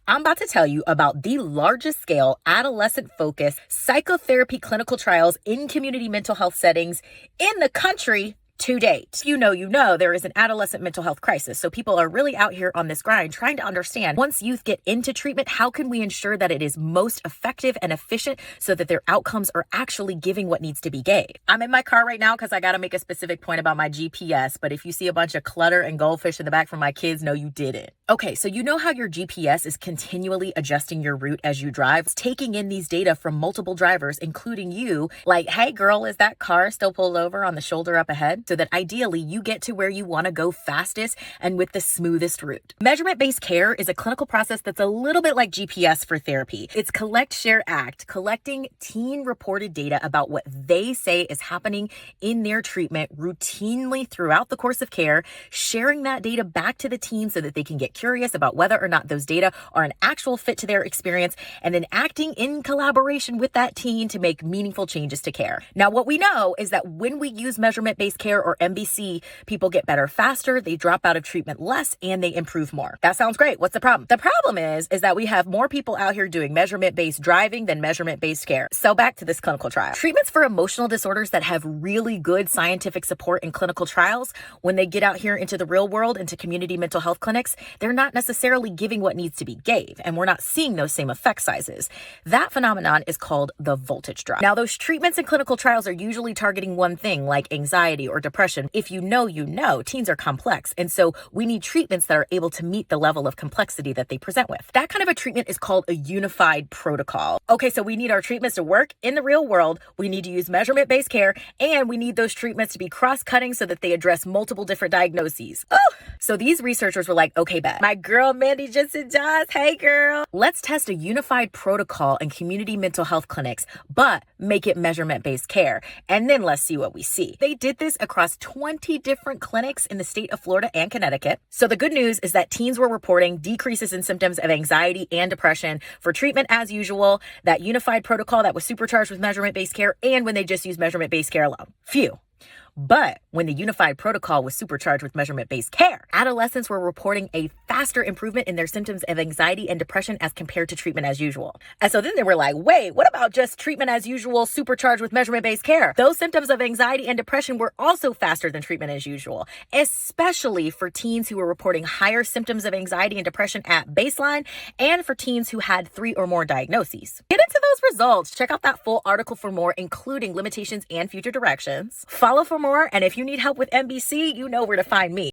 I'm about to tell you about the largest scale adolescent-focused psychotherapy clinical trials in community mental health settings in the country to date. You know, there is an adolescent mental health crisis. So people are really out here on this grind trying to understand, once youth get into treatment, how can we ensure that it is most effective and efficient so that their outcomes are actually giving what needs to be gave? I'm in my car right now because I got to make a specific point about my GPS. But if you see a bunch of clutter and goldfish in the back from my kids, no, you didn't. Okay, so you know how your GPS is continually adjusting your route as you drive? It's taking in these data from multiple drivers, including you, like, hey girl, is that car still pulled over on the shoulder up ahead? So that ideally you get to where you want to go fastest and with the smoothest route. Measurement-based care is a clinical process that's a little bit like GPS for therapy. It's collect, share, act, collecting teen-reported data about what they say is happening in their treatment routinely throughout the course of care, sharing that data back to the teen so that they can get curious about whether or not those data are an actual fit to their experience, and then acting in collaboration with that teen to make meaningful changes to care. Now, what we know is that when we use measurement-based care or MBC, people get better faster, they drop out of treatment less, and they improve more. That sounds great. What's the problem? The problem is that we have more people out here doing measurement-based driving than measurement-based care. So back to this clinical trial. Treatments for emotional disorders that have really good scientific support in clinical trials, when they get out here into the real world, into community mental health clinics, they're not necessarily giving what needs to be gave, and we're not seeing those same effect sizes. That phenomenon is called the voltage drop. Now, those treatments in clinical trials are usually targeting one thing, like anxiety or depression. If you know, teens are complex, and so we need treatments that are able to meet the level of complexity that they present with. That kind of a treatment is called a unified protocol. Okay, so we need our treatments to work in the real world, we need to use measurement-based care, and we need those treatments to be cross-cutting so that they address multiple different diagnoses. So these researchers were like, okay, bet. My girl Mandy just does. Hey, girl. Let's test a unified protocol in community mental health clinics, but make it measurement-based care. And then let's see what we see. They did this across 20 different clinics in the state of Florida and Connecticut. So the good news is that teens were reporting decreases in symptoms of anxiety and depression for treatment as usual, that unified protocol that was supercharged with measurement-based care, and when they just used measurement-based care alone. Phew. But when the unified protocol was supercharged with measurement-based care, adolescents were reporting a faster improvement in their symptoms of anxiety and depression as compared to treatment as usual. And so then they were like, wait, what about just treatment as usual supercharged with measurement-based care? Those symptoms of anxiety and depression were also faster than treatment as usual, especially for teens who were reporting higher symptoms of anxiety and depression at baseline, and for teens who had 3 or more diagnoses. Get into those results. Check out that full article for more, including limitations and future directions. Follow for more, and if you need help with MBC, you know where to find me.